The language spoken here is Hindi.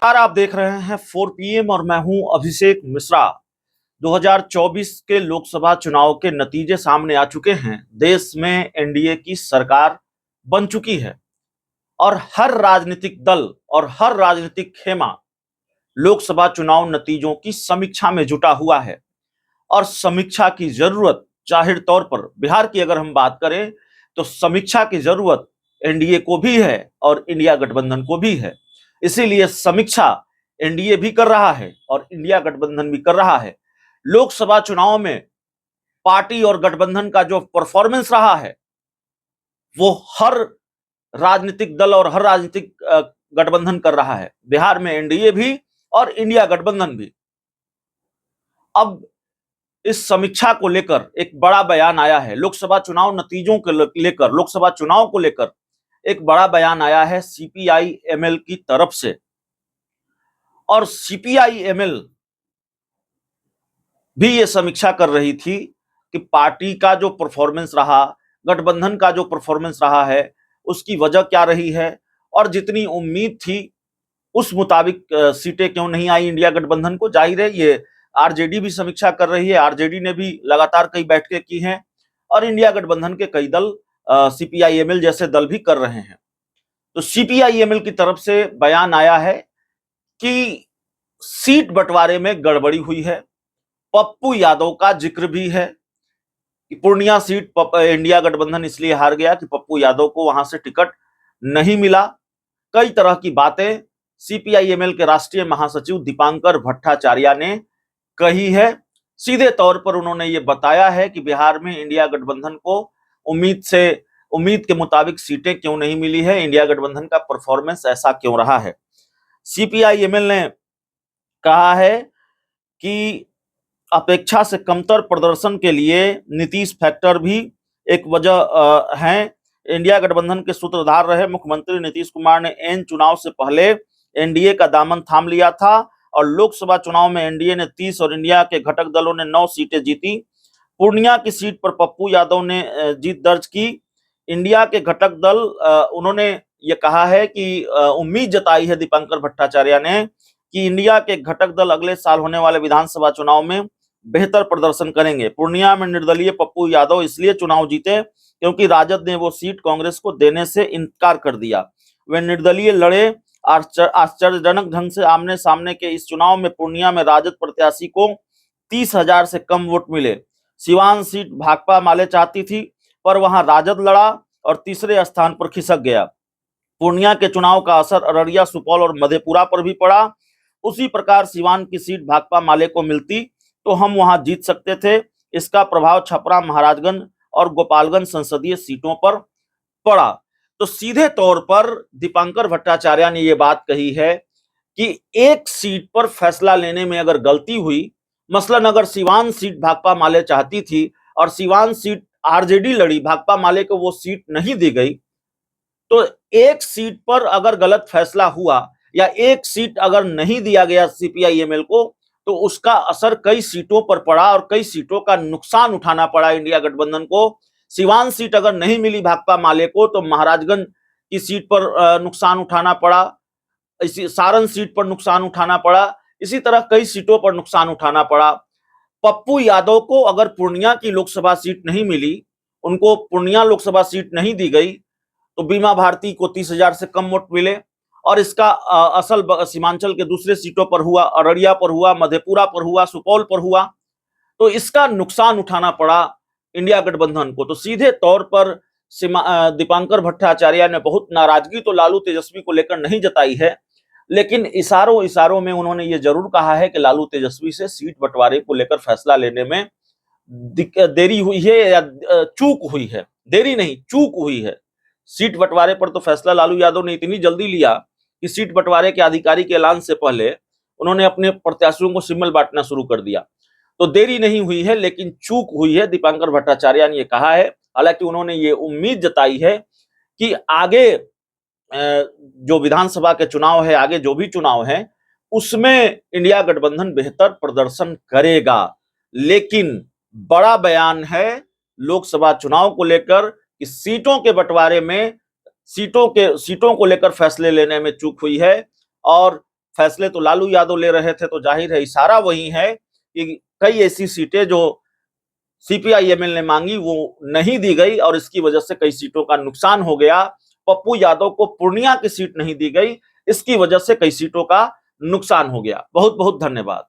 यार आप देख रहे हैं 4 PM और मैं हूं अभिषेक मिश्रा। 2024 के लोकसभा चुनाव के नतीजे सामने आ चुके हैं। देश में एनडीए की सरकार बन चुकी है और हर राजनीतिक दल और हर राजनीतिक खेमा लोकसभा चुनाव नतीजों की समीक्षा में जुटा हुआ है। और समीक्षा की जरूरत जाहिर तौर पर बिहार की अगर हम बात करें तो समीक्षा की जरूरत एनडीए को भी है और इंडिया गठबंधन को भी है। इसीलिए समीक्षा एनडीए भी कर रहा है और इंडिया गठबंधन भी कर रहा है। लोकसभा चुनाव में पार्टी और गठबंधन का जो परफॉर्मेंस रहा है वो हर राजनीतिक दल और हर राजनीतिक गठबंधन कर रहा है। बिहार में एनडीए भी और इंडिया गठबंधन भी। अब इस समीक्षा को लेकर एक बड़ा बयान आया है। लोकसभा चुनाव नतीजों को लेकर, लोकसभा चुनाव को लेकर एक बड़ा बयान आया है सीपीआई एमएल की तरफ से। और सीपीआई एमएल भी ये समीक्षा कर रही थी कि पार्टी का जो परफॉर्मेंस रहा, गठबंधन का जो परफॉर्मेंस रहा है, उसकी वजह क्या रही है और जितनी उम्मीद थी उस मुताबिक सीटें क्यों नहीं आई इंडिया गठबंधन को। जाहिर है ये आरजेडी भी समीक्षा कर रही है। आरजेडी ने भी लगातार कई बैठकें की हैं और इंडिया गठबंधन के कई दल सीपीआईएमएल जैसे दल भी कर रहे हैं। तो सीपीआईएमएल की तरफ से बयान आया है कि सीट बंटवारे में गड़बड़ी हुई है। पप्पू यादव का जिक्र भी है कि पूर्णिया सीट इंडिया गठबंधन इसलिए हार गया कि पप्पू यादव को वहां से टिकट नहीं मिला। कई तरह की बातें सीपीआईएमएल के राष्ट्रीय महासचिव दीपांकर भट्टाचार्य ने कही है। सीधे तौर पर उन्होंने ये बताया है कि बिहार में इंडिया गठबंधन को उम्मीद के मुताबिक सीटें क्यों नहीं मिली है, इंडिया गठबंधन का परफॉर्मेंस ऐसा क्यों रहा है। सीपीआईएमएल ने कहा है कि अपेक्षा से कमतर प्रदर्शन के लिए नीतीश फैक्टर भी एक वजह है। इंडिया गठबंधन के सूत्रधार रहे मुख्यमंत्री नीतीश कुमार ने एन चुनाव से पहले एनडीए का दामन थाम लिया था और लोकसभा चुनाव में एनडीए ने 30 और इंडिया के घटक दलों ने 9 सीटें जीती। पूर्णिया की सीट पर पप्पू यादव ने जीत दर्ज की। इंडिया के घटक दल उन्होंने ये कहा है कि उम्मीद जताई है दीपांकर भट्टाचार्य ने कि इंडिया के घटक दल अगले साल होने वाले विधानसभा चुनाव में बेहतर प्रदर्शन करेंगे। पूर्णिया में निर्दलीय पप्पू यादव इसलिए चुनाव जीते क्योंकि राजद ने वो सीट कांग्रेस को देने से इनकार कर दिया। वे निर्दलीय लड़े। आश्चर्यजनक ढंग से आमने सामने के इस चुनाव में पूर्णिया में राजद प्रत्याशी को 30,000 से कम वोट मिले। सिवान सीट भाकपा माले चाहती थी पर वहां राजद लड़ा और तीसरे स्थान पर खिसक गया। पूर्णिया के चुनाव का असर अररिया, सुपौल और मधेपुरा पर भी पड़ा। उसी प्रकार सिवान की सीट भाकपा माले को मिलती तो हम वहां जीत सकते थे। इसका प्रभाव छपरा, महाराजगंज और गोपालगंज संसदीय सीटों पर पड़ा। तो सीधे तौर पर दीपांकर भट्टाचार्य ने यह बात कही है कि एक सीट पर फैसला लेने में अगर गलती हुई, मसलन अगर सिवान सीट भाकपा माले चाहती थी और सिवान सीट आरजेडी लड़ी, भाकपा माले को वो सीट नहीं दी गई, तो एक सीट पर अगर गलत फैसला हुआ या एक सीट अगर नहीं दिया गया सीपीआईएमएल को तो उसका असर कई सीटों पर पड़ा और कई सीटों का नुकसान उठाना पड़ा इंडिया गठबंधन को। सिवान सीट अगर नहीं मिली भाकपा माले को तो महाराजगंज की सीट पर नुकसान उठाना पड़ा, इसी सारण सीट पर नुकसान उठाना पड़ा, इसी तरह कई सीटों पर नुकसान उठाना पड़ा। पप्पू यादव को अगर पूर्णिया की लोकसभा सीट नहीं मिली, उनको पूर्णिया लोकसभा सीट नहीं दी गई तो बीमा भारती को 30,000 से कम वोट मिले और इसका असर सीमांचल के दूसरे सीटों पर हुआ, अररिया पर हुआ, मधेपुरा पर हुआ, सुपौल पर हुआ। तो इसका नुकसान उठाना पड़ा इंडिया गठबंधन को। तो सीधे तौर पर दीपांकर भट्टाचार्य ने बहुत नाराजगी तो लालू तेजस्वी को लेकर नहीं जताई है, लेकिन इशारों इशारों में उन्होंने ये जरूर कहा है कि लालू तेजस्वी से सीट बंटवारे को लेकर फैसला लेने में देरी हुई है या चूक हुई है। देरी नहीं, चूक हुई है। सीट बंटवारे पर तो फैसला लालू यादव ने इतनी जल्दी लिया कि सीट बंटवारे के आधिकारिक ऐलान से पहले उन्होंने अपने प्रत्याशियों को सिम्बल बांटना शुरू कर दिया। तो देरी नहीं हुई है लेकिन चूक हुई है, दीपांकर भट्टाचार्य ने यह कहा है। हालांकि उन्होंने ये उम्मीद जताई है कि आगे जो विधानसभा के चुनाव है, आगे जो भी चुनाव है उसमें इंडिया गठबंधन बेहतर प्रदर्शन करेगा। लेकिन बड़ा बयान है लोकसभा चुनाव को लेकर कि सीटों के बंटवारे में सीटों को लेकर फैसले लेने में चूक हुई है और फैसले तो लालू यादव ले रहे थे, तो जाहिर है इशारा वही है कि कई ऐसी सीटें जो सीपीआई-एमएल ने मांगी वो नहीं दी गई और इसकी वजह से कई सीटों का नुकसान हो गया। पप्पू यादव को पूर्णिया की सीट नहीं दी गई, इसकी वजह से कई सीटों का नुकसान हो गया। बहुत बहुत धन्यवाद।